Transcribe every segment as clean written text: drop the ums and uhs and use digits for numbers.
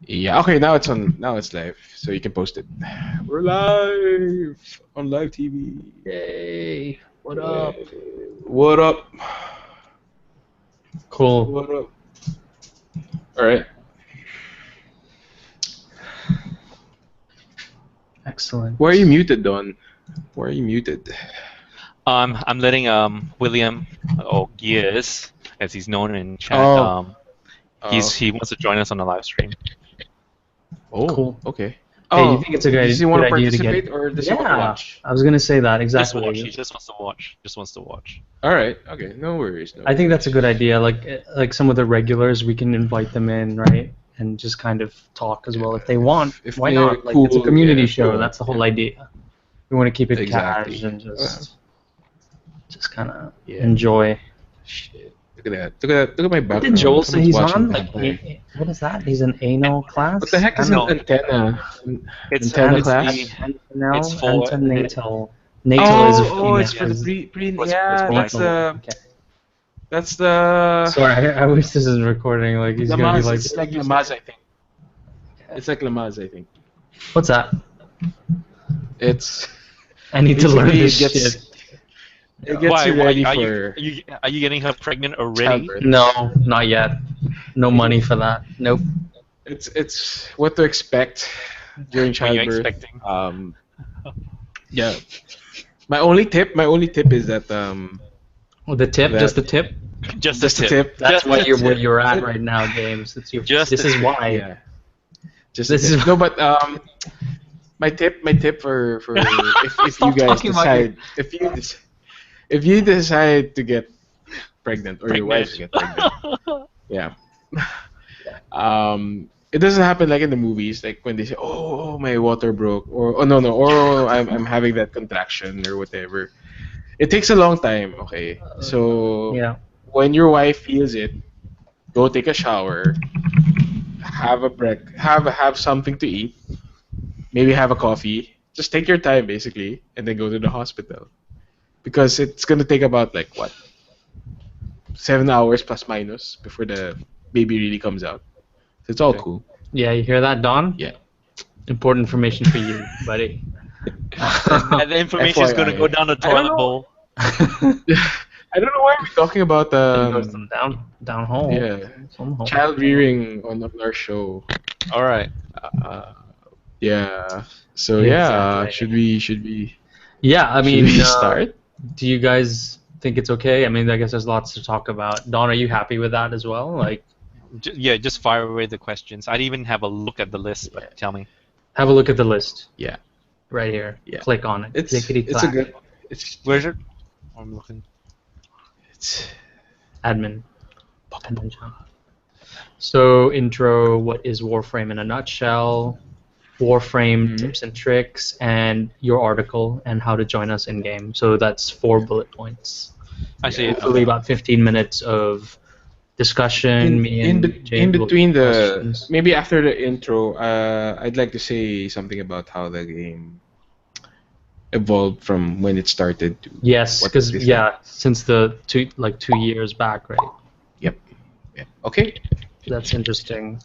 Yeah. Okay. Now it's on. Now it's live, so you can post it. We're live on live TV. Yay! What Yeah. up? What up? Cool. What up? All right. Excellent. Why are you muted, Don? Why are you muted? I'm letting William, or Gears, as he's known in chat, Oh. he wants to join us on the live stream. Oh. Cool. Okay. Hey, Oh. you think it's a Does he want to idea to participate get? or does he want to watch? I was gonna say that Just exactly. watch. He just wants to watch. Just wants to watch. All right. Okay. No worries. No I think that's a good idea. Like some of the regulars, we can invite them in, right? And just kind of talk as well if they want. If Why they're not? Like it's a cool, community yeah, show. cool, That's the whole yeah. idea. We want to keep it Exactly. cash and just kind of Yeah. enjoy. Shit. Look at that. Look at my What background. did Joel say he's Someone's on? watching Like, that. what is that? He's an anal class? What the heck is an antenna? It's Antenna class? Antenal? It's for- Antenatal. Natal is a female. It's for the pre. Was- Yeah, was that's the. Sorry, I wish this is recording. Like he's gonna be Lamaz. like, It's like Lamaz, I think. It's like Lamaz, I think. what's that? It's. I need to learn this Basically, shit. It gets Why? you ready Are for you getting her pregnant already? childbirth. No, not yet. No money for that. Nope. It's what to expect during What are you childbirth. expecting? Yeah. My only tip is that Well, the tip, That- just the tip. Just just a a tip. tip. That's Just why a you're where tip. you're at right now, James. It's your. Just this a is tip. why. Yeah. Just This a tip. is- No, but my tip for if you Stop guys talking about decide if you decide to get pregnant or your wife Pregnant. to get pregnant, yeah. It doesn't happen like in the movies, like when they say, "Oh, my water broke," or "Oh no, or I'm having that contraction or whatever." It takes a long time. Okay, so Yeah. when your wife feels it, go take a shower, have something to eat, maybe have a coffee. Just take your time basically, and then go to the hospital because it's gonna take about like what 7 hours plus minus before the baby really comes out. So it's all Okay. cool. Yeah, you hear that, Don? Yeah. Important information for you, buddy. And the information is going to FYI. go down the I don't toilet know. bowl. I don't know why we're talking about It goes down hole. yeah Some hole. child rearing on our show. All right. Yeah. So yeah, Exactly. should we Yeah, I mean, start? do you guys think it's okay? I mean, I guess there's lots to talk about. Don, are you happy with that as well? Like, Yeah, just fire away the questions. I'd even have a look at the list, but tell me. have a look at the list Yeah. right here. Yeah. Click on it. It's Clickety a clack. good it's Where's it? I'm looking. it's Admin. Admin job. So intro, what is Warframe in a nutshell? Warframe tips and tricks, and your article, and how to join us in game. So that's 4 bullet points. Actually, Hopefully about 15 minutes of discussion. Me and James in will between take the questions. maybe after the intro, I'd like to say something about how the game evolved from when it started to Yes, what because it is since the 2 years back, right? Yep. Okay. That's interesting.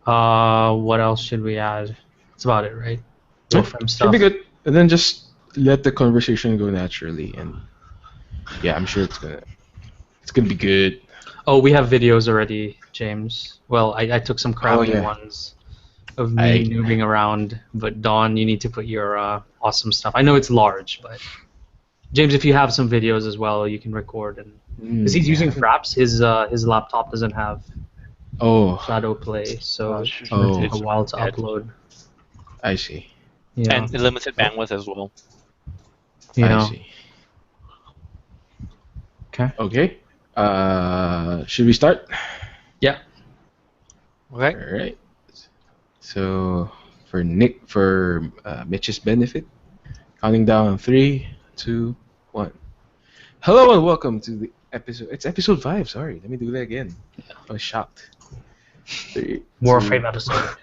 What else should we add? That's about it, right? Warframe stuff. Should be good. And then just let the conversation go naturally, and yeah, I'm sure it's gonna be good. Oh, we have videos already, James. Well, I took some crappy yeah. ones of me noobing around, but Dawn, you need to put your awesome stuff. I know it's large, but James, if you have some videos as well, you can record. And because he's using Fraps, his laptop doesn't have Shadow Play, so it's gonna take a while to upload. I see. Yeah. and limited bandwidth as well. Yeah. I see. Okay. Okay. Should we start? Yeah. Okay. All right. So for Mitch's benefit, counting down 3, 2, 1. Hello and welcome to the episode. It's episode 5. Sorry, let me do that again. I was shocked. 3, Warframe 2, episode.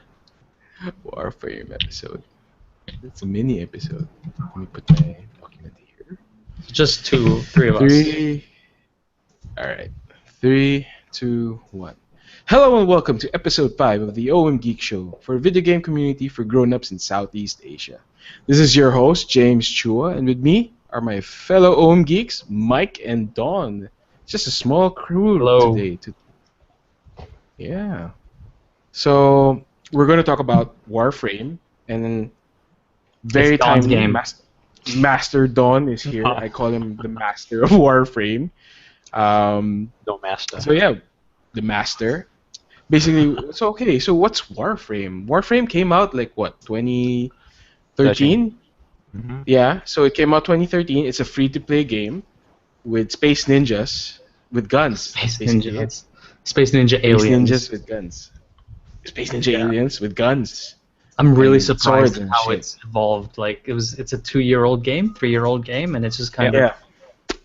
Warframe episode. It's a mini episode. Let me put my document here. Just 3 of us. 3. All right. 3, 2, 1. Hello and welcome to episode 5 of the OM Geek Show for a video game community for grown-ups in Southeast Asia. This is your host, James Chua, and with me are my fellow OM Geeks, Mike and Dawn. It's just a small crew Hello. today. Yeah. So, we're going to talk about Warframe, and then very It's Don's timely, game. Master Dawn is here. I call him the Master of Warframe. No master. So yeah, the Master. Basically, so what's Warframe? Warframe came out like what, 2013? Mm-hmm. Yeah, so it came out 2013. It's a free-to-play game with space ninjas with guns. Space Basically, Ninja. Space Ninja space aliens. ninjas with guns. Space ninja Yeah. aliens with guns. I'm really and surprised swords at and how shit. it's evolved. Like it's a 2-year-old game, 3-year-old game, and it's just kind of Yeah,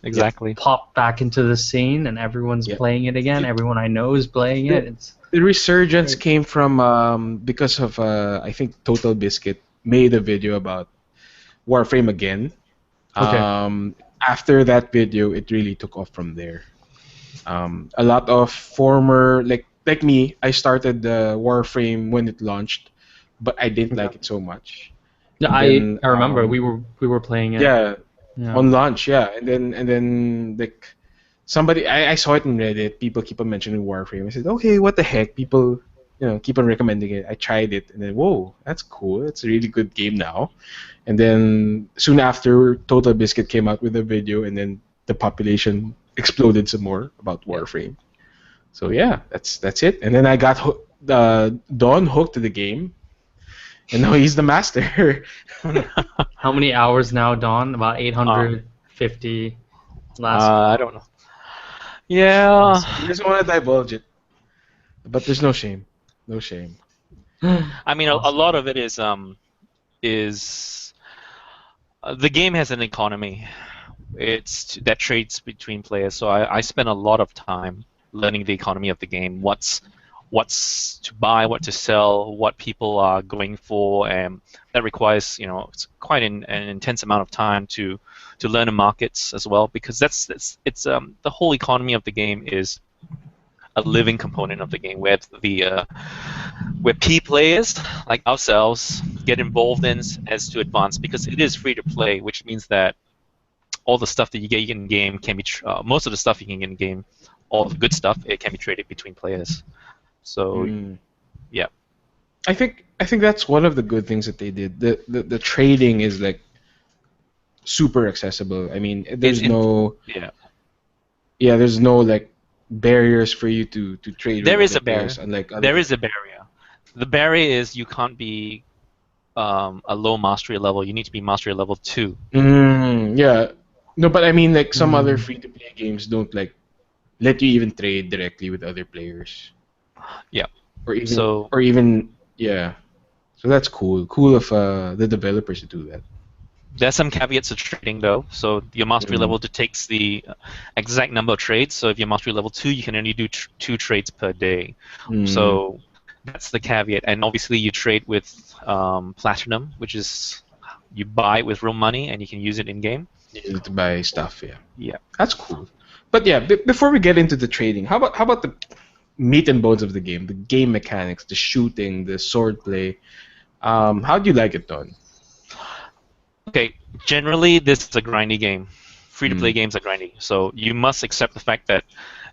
Exactly. popped back into the scene, and everyone's Yeah. playing it again. Everyone I know is playing it. It's the resurgence came from because of I think Total Biscuit made a video about Warframe again. okay. After that video, it really took off from there. A lot of former like me, I started Warframe when it launched, but I didn't like it so much. Yeah, And I then, I remember we were playing it. yeah, Yeah. on launch, yeah, and then like somebody I saw it in Reddit. People keep on mentioning Warframe. I said, okay, what the heck? People, keep on recommending it. I tried it, and then whoa, that's cool. It's a really good game now. And then soon after, Total Biscuit came out with a video, and then the population exploded some more about Warframe. So yeah, that's it. And then I got Dawn hooked to the game, and now he's the master. How many hours now, Don? About 850 last. I don't know. Yeah. He doesn't want to divulge it, but there's no shame. No shame. I mean, a lot of it is the game has an economy. It's that trades between players. So I spend a lot of time learning the economy of the game. What's to buy, what to sell, what people are going for, and that requires it's quite an intense amount of time to learn the markets as well, because it's the whole economy of the game is a living component of the game where where P players like ourselves get involved in as to advance, because it is free to play, which means that all the stuff that you get in game can be most of the stuff you can get in game, all the good stuff, it can be traded between players. So yeah, I think that's one of the good things that they did. The trading is like super accessible. I mean, there's no like barriers for you to trade. There with is other a barrier. players, unlike other There is a barrier. The barrier is you can't be a low mastery level. You need to be mastery level 2. Yeah. No, but I mean, like some other free-to-play games don't like let you even trade directly with other players. Yeah. Or even yeah. So that's cool. Cool of the developers to do that. There's some caveats to trading though. So your mastery level takes the exact number of trades. So if you're mastery level 2, you can only do 2 trades per day. So that's the caveat. And obviously you trade with platinum, which is you buy it with real money and you can use it in game. Use it to buy stuff. Yeah. Yeah. That's cool. But yeah, before we get into the trading, how about the meat and bones of the game, the game mechanics, the shooting, the swordplay? How do you like it, Don? Okay, generally this is a grindy game. Free-to-play games are grindy, so you must accept the fact that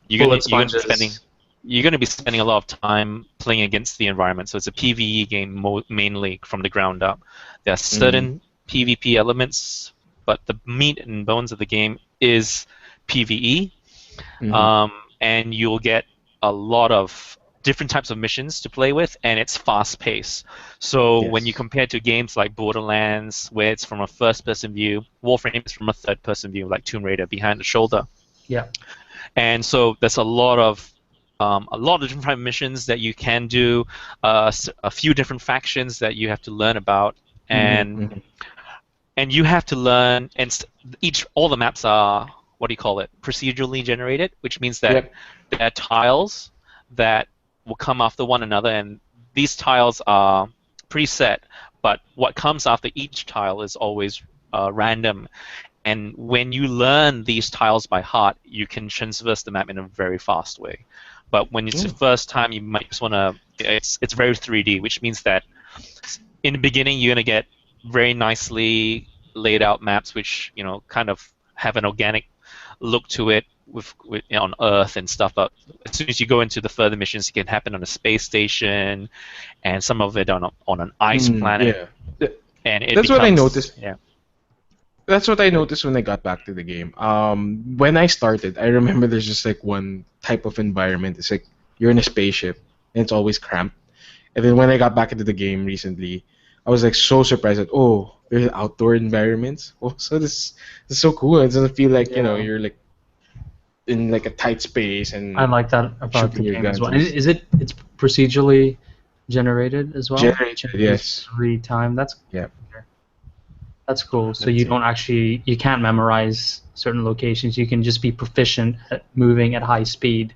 you're going to be spending a lot of time playing against the environment. So it's a PvE game mainly from the ground up. There are certain PvP elements, but the meat and bones of the game is PvE, and you'll get a lot of different types of missions to play with, and it's fast-paced. So when you compare to games like Borderlands, where it's from a first-person view, Warframe is from a third-person view, like Tomb Raider, behind the shoulder. Yeah. And so there's a lot of different missions that you can do, a few different factions that you have to learn about, and you have to learn. And all the maps are procedurally generated, which means that there are tiles that will come after one another, and these tiles are preset, but what comes after each tile is always random. And when you learn these tiles by heart, you can traverse the map in a very fast way. But when it's the first time, you might just want to. It's very 3D, which means that in the beginning you're gonna get very nicely laid out maps, which kind of have an organic look to it with on Earth and stuff. But as soon as you go into the further missions, it can happen on a space station, and some of it on an ice planet. Yeah. And it That's what I becomes noticed. yeah. That's what I noticed when I got back to the game. When I started, I remember there's just like one type of environment. It's like you're in a spaceship and it's always cramped. And then when I got back into the game recently, I was like so surprised that there's outdoor environments. Oh, so this is so cool. It doesn't feel like Yeah. you're like in like a tight space I and like that about the shooting your game as guns well. and It's procedurally generated as well? generated. Changes Yes. every time. Yeah. That's cool. So That's you it. don't actually you can't memorize certain locations. You can just be proficient at moving at high speed.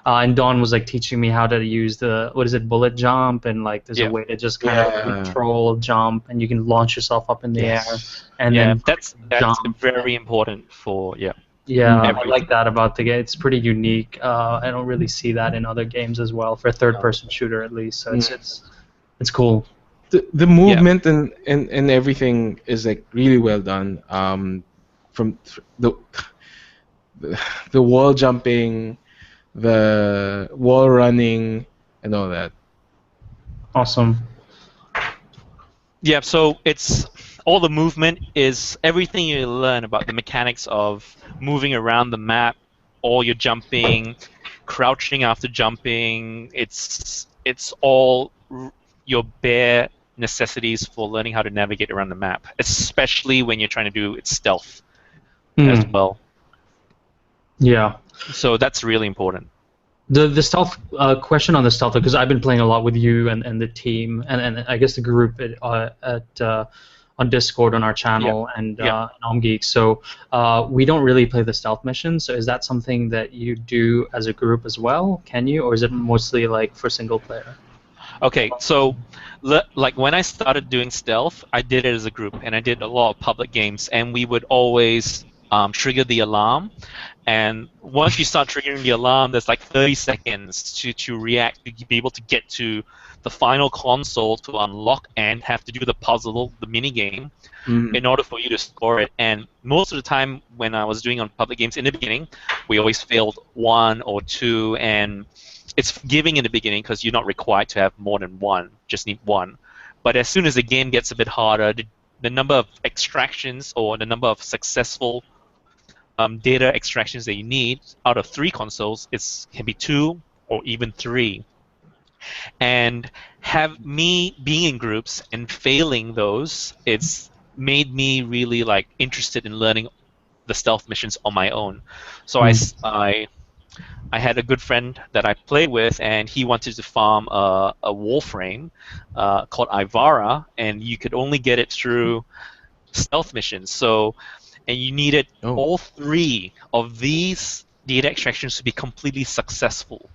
And Dawn was like teaching me how to use the what is it, bullet jump, and like there's a Yeah. way to just kind of Yeah. control jump, and you can launch yourself up in the air, Yes. and Yeah, then that's jump. very important for Yeah, I everything. like that about the game. It's pretty unique. I don't really see that in other games as well, for a third-person shooter at least. So it's cool. The movement and everything is like really well done. From the wall jumping, the wall running, and all that. Awesome. Yeah, so it's all the movement is everything you learn about the mechanics of moving around the map, all your jumping, crouching after jumping. It's all your bare necessities for learning how to navigate around the map, especially when you're trying to do it stealth as well. Yeah. So that's really important. The stealth question on the stealth, because I've been playing a lot with you and the team and I guess the group on Discord on our channel and OMGeek. So we don't really play the stealth missions. So is that something that you do as a group as well? Can you, or is it mostly like for single player? Okay, so like when I started doing stealth, I did it as a group, and I did a lot of public games, and we would always trigger the alarm. And once you start triggering the alarm, there's like 30 seconds to react, to be able to get to the final console to unlock and have to do the puzzle, the mini game, in order for you to score it. And most of the time when I was doing on public games in the beginning, we always failed one or two, and it's forgiving in the beginning because you're not required to have more than one, just need one. But as soon as the game gets a bit harder, the number of extractions or the number of successful data extractions that you need out of 3 consoles can be 2 or even 3. And have me being in groups and failing those, it's made me really like interested in learning the stealth missions on my own. So I had a good friend that I played with, and he wanted to farm a Warframe called Ivara, and you could only get it through stealth missions. So, and you needed all 3 of these data extractions to be completely successful.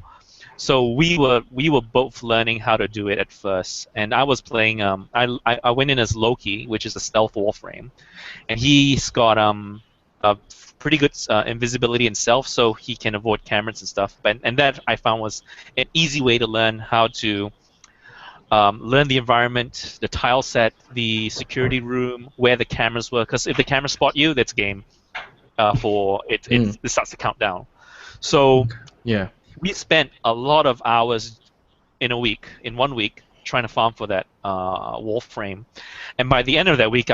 So we were both learning how to do it at first, and I was playing. I went in as Loki, which is a stealth Warframe, and he's got a pretty good invisibility and stealth, so he can avoid cameras and stuff. And that I found was an easy way to learn how to learn the environment, the tile set, the security room, where the cameras were. Because if the cameras spot you, that's game. For it starts to count down. So we spent a lot of hours in 1 week, trying to farm for that Warframe. And by the end of that week,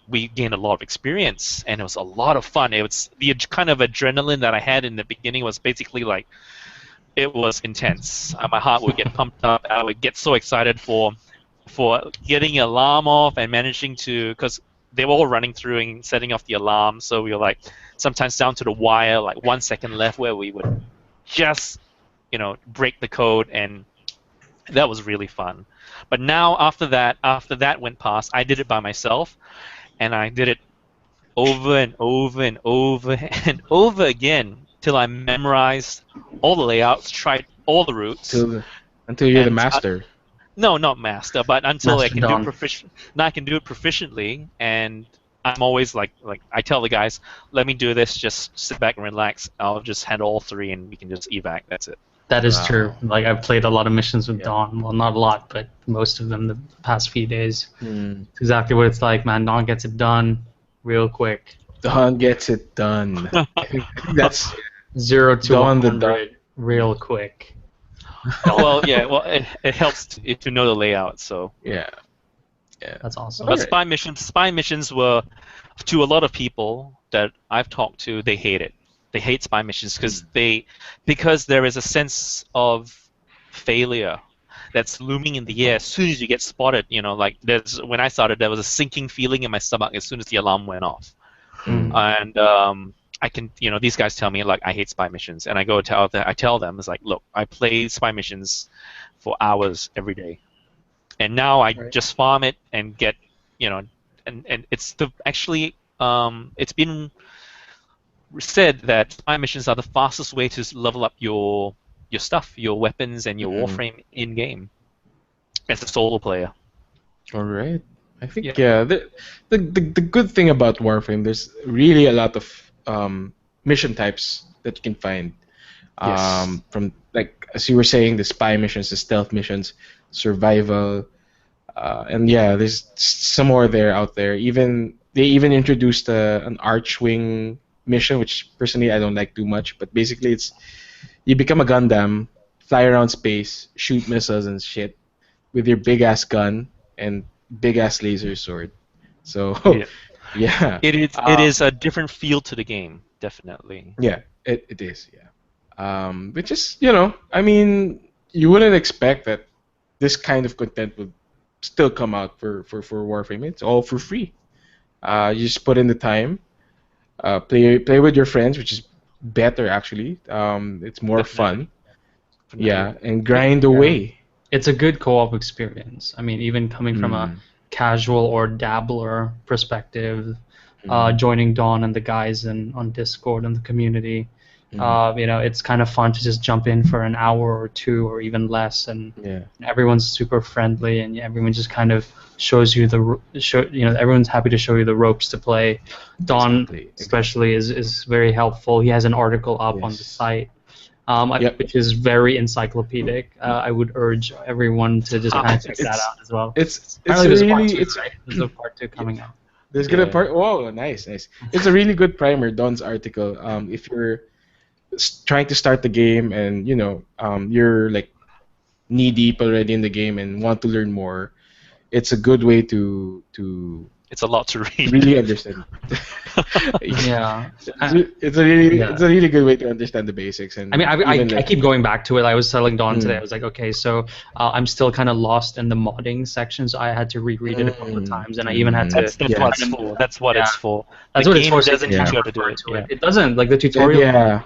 we gained a lot of experience, and it was a lot of fun. It was the kind of adrenaline that I had in the beginning was basically like, it was intense. My heart would get pumped up. I would get so excited for getting an alarm off and managing to, because they were all running through and setting off the alarm. So we were like sometimes down to the wire, like 1 second left, where we would just break the code, and that was really fun. But now after that went past, I did it by myself, and I did it over and over and over and over again till I memorized all the layouts, tried all the routes. Until you're the master. No, not master, but until Master I can Don. do now I can do it proficiently, and I'm always like I tell the guys, let me do this, just sit back and relax. I'll just handle all 3, and we can just evac. That's it. That is Wow. true. Like I've played a lot of missions with Yeah. Dawn. Well, not a lot, but most of them the past few days. Mm. It's exactly what it's like, man. Dawn gets it done real quick. Dawn gets it done. I think that's 0 to Dawn the Dawn. 100 real quick. Well, yeah. Well, it helps to know the layout. So Yeah. Yeah. That's awesome. but Alright. spy missions were, to a lot of people that I've talked to, they hate it. They hate spy missions because there is a sense of failure that's looming in the air as soon as you get spotted. You know, like when I started, there was a sinking feeling in my stomach as soon as the alarm went off. Mm. And I can, these guys tell me like I hate spy missions, and I tell them it's like, look, I play spy missions for hours every day, and now I Right. just farm it and get, and it's it's been said that spy missions are the fastest way to level up your stuff, your weapons, and your Warframe in game as a solo player. All right. I think Yeah. the good thing about Warframe, there's really a lot of mission types that you can find. Yes. From like as you were saying, the spy missions, the stealth missions, survival, and yeah, there's some more there out there. They even introduced an Archwing mission, which personally I don't like too much. But basically, it's you become a Gundam, fly around space, shoot missiles and shit with your big ass gun and big ass laser sword. So Yeah. yeah, It is a different feel to the game, definitely. yeah, it is. Yeah, which is I mean, you wouldn't expect that this kind of content would still come out for Warframe. It's all for free. You just put in the time, play with your friends, which is better actually. It's more Definitely. fun. Yeah, and I mean, grind yeah. away. It's a good co-op experience. I mean, even coming from a Mm, casual or dabbler perspective, mm, joining Dawn and the guys on Discord and the community, mm. it's kind of fun to just jump in for an hour or two or even less, and Yeah, everyone's super friendly, and everyone just kind of shows you everyone's happy to show you the ropes to play. Dawn exactly. especially is very helpful. He has an article up on the Yes. site, Yep. which is very encyclopedic. I would urge everyone to just kind of check that It's out as well. it's Apparently, there's a part really two, it's right? There's a part two coming out. there's gonna Yeah. part. Whoa, nice, nice. It's a really good primer, Don's article. If you're trying to start the game and you're like knee deep already in the game and want to learn more, it's a good way to It's a lot to read. really understand. Yeah. It's a really good way to understand the basics and I mean, even I like keep going back to it. I was telling Dawn today. I mm, was like, okay, so I'm still kind of lost in the modding section, so I had to reread it a couple of times, and I even had to That's what it's kind of, for. That's what yeah, it's for. that's The what it's for. game So you doesn't can teach kind you of how to do refer it. to Yeah. it. It doesn't like the and tutorial. yeah,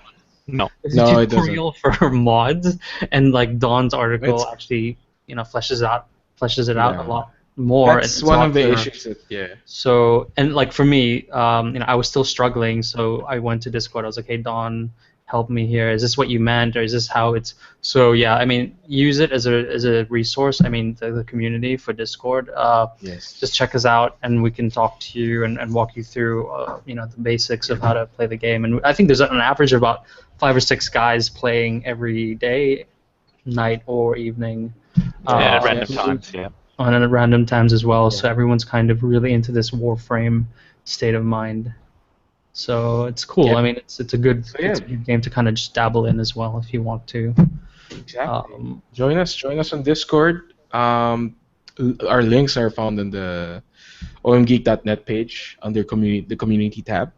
No. There's no, a it doesn't. tutorial for mods, and like Dawn's article It's actually, fleshes it out a yeah. lot more, and That's it's a one lot of the clearer. issues that yeah. So, and like for me, I was still struggling, so I went to Discord. I was like, "Hey, Don, help me here. Is this what you meant, or is this how it's?" So yeah, I mean, use it as a resource. I mean, the community for Discord. Yes. Just check us out, and we can talk to you and walk you through, the basics of how to play the game. And I think there's an average of about 5 or 6 guys playing every day, night or evening. Yeah, at Yes, random yes. times. Yeah. On at random times as well. So Yeah. everyone's kind of really into this Warframe state of mind. So it's cool. Yeah. I mean, it's a good So yeah, game to kind of just dabble in as well if you want to. exactly. Join us on Discord. Our links are found in the OMGeek.net page under the community tab.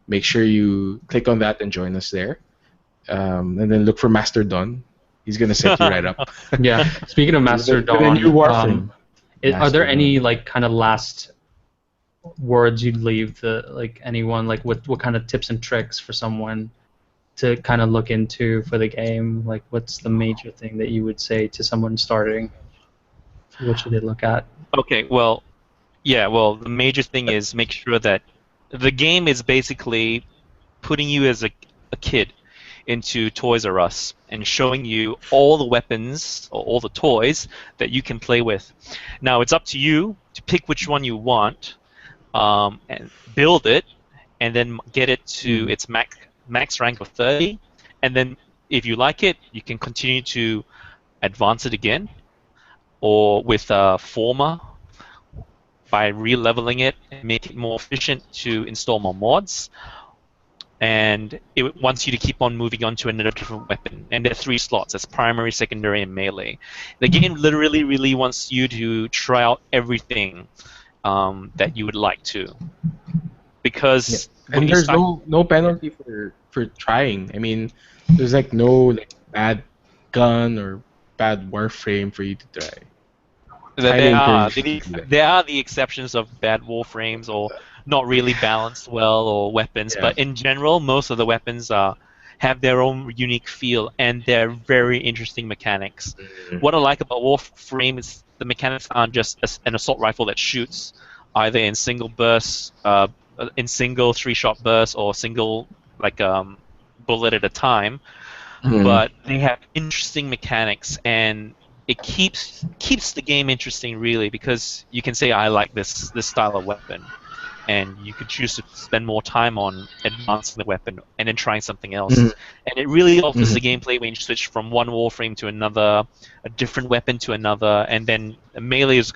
Make sure you click on that and join us there. And then look for Master Don. He's gonna set you right up. Yeah. Speaking of Master With a new Dawn, Warframe. are there Master any Dawn. like kind of last words you'd leave anyone, like what kind of tips and tricks for someone to kind of look into for the game? Like what's the major thing that you would say to someone starting? What should they look at? Okay. Well, yeah. Well, the major thing is make sure that the game is basically putting you as a kid into Toys R Us and showing you all the weapons or all the toys that you can play with. Now it's up to you to pick which one you want, and build it, and then get it to its max rank of 30, and then if you like it, you can continue to advance it again, or with Forma by re-leveling it and make it more efficient to install more mods. And it wants you to keep on moving on to another different weapon. And there are 3 slots: that's primary, secondary, and melee. The game literally really wants you to try out everything that you would like to, Yeah. because when And you there's start, no penalty for trying. I mean, there's like no like bad gun or bad Warframe for you to try. It's highly there are encouraged if you do that. there are the exceptions of bad Warframes or not really balanced well, or weapons, Yeah. but in general, most of the weapons have their own unique feel, and they're very interesting mechanics. Mm. What I like about Warframe is the mechanics aren't just an assault rifle that shoots either in single bursts, in single 3-shot bursts, or single like bullet at a time, Mm. but they have interesting mechanics, and it keeps the game interesting, really, because you can say, I like this style of weapon, and you could choose to spend more time on advancing the weapon and then trying something else. Mm. And it really alters Mm. the gameplay when you switch from one Warframe to another, a different weapon to another, and then melee is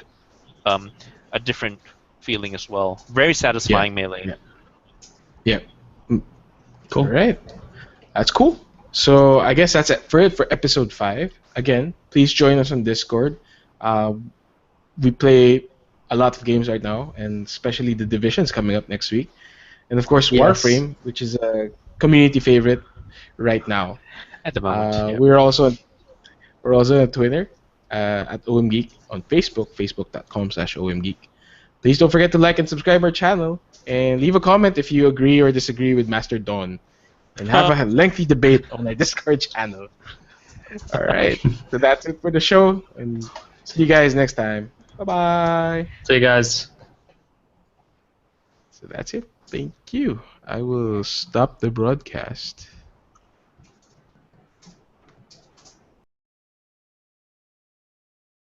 um, a different feeling as well. Very Yeah. satisfying melee. Yeah. Yeah. Mm. All Cool. right. That's cool. So I guess that's it for episode 5. Again, please join us on Discord. Uh, we play a lot of games right now, and especially the Division's coming up next week. And of course, Yes. Warframe, which is a community favorite right now. At the moment, yeah. We're also on Twitter at OMGeek, on Facebook, facebook.com/OMGeek. Please don't forget to like and subscribe our channel, and leave a comment if you agree or disagree with Master Dawn, and have a lengthy debate on our Discord channel. All right, so that's it for the show, and see you guys next time. Bye bye. See you guys. So that's it. Thank you. I will stop the broadcast.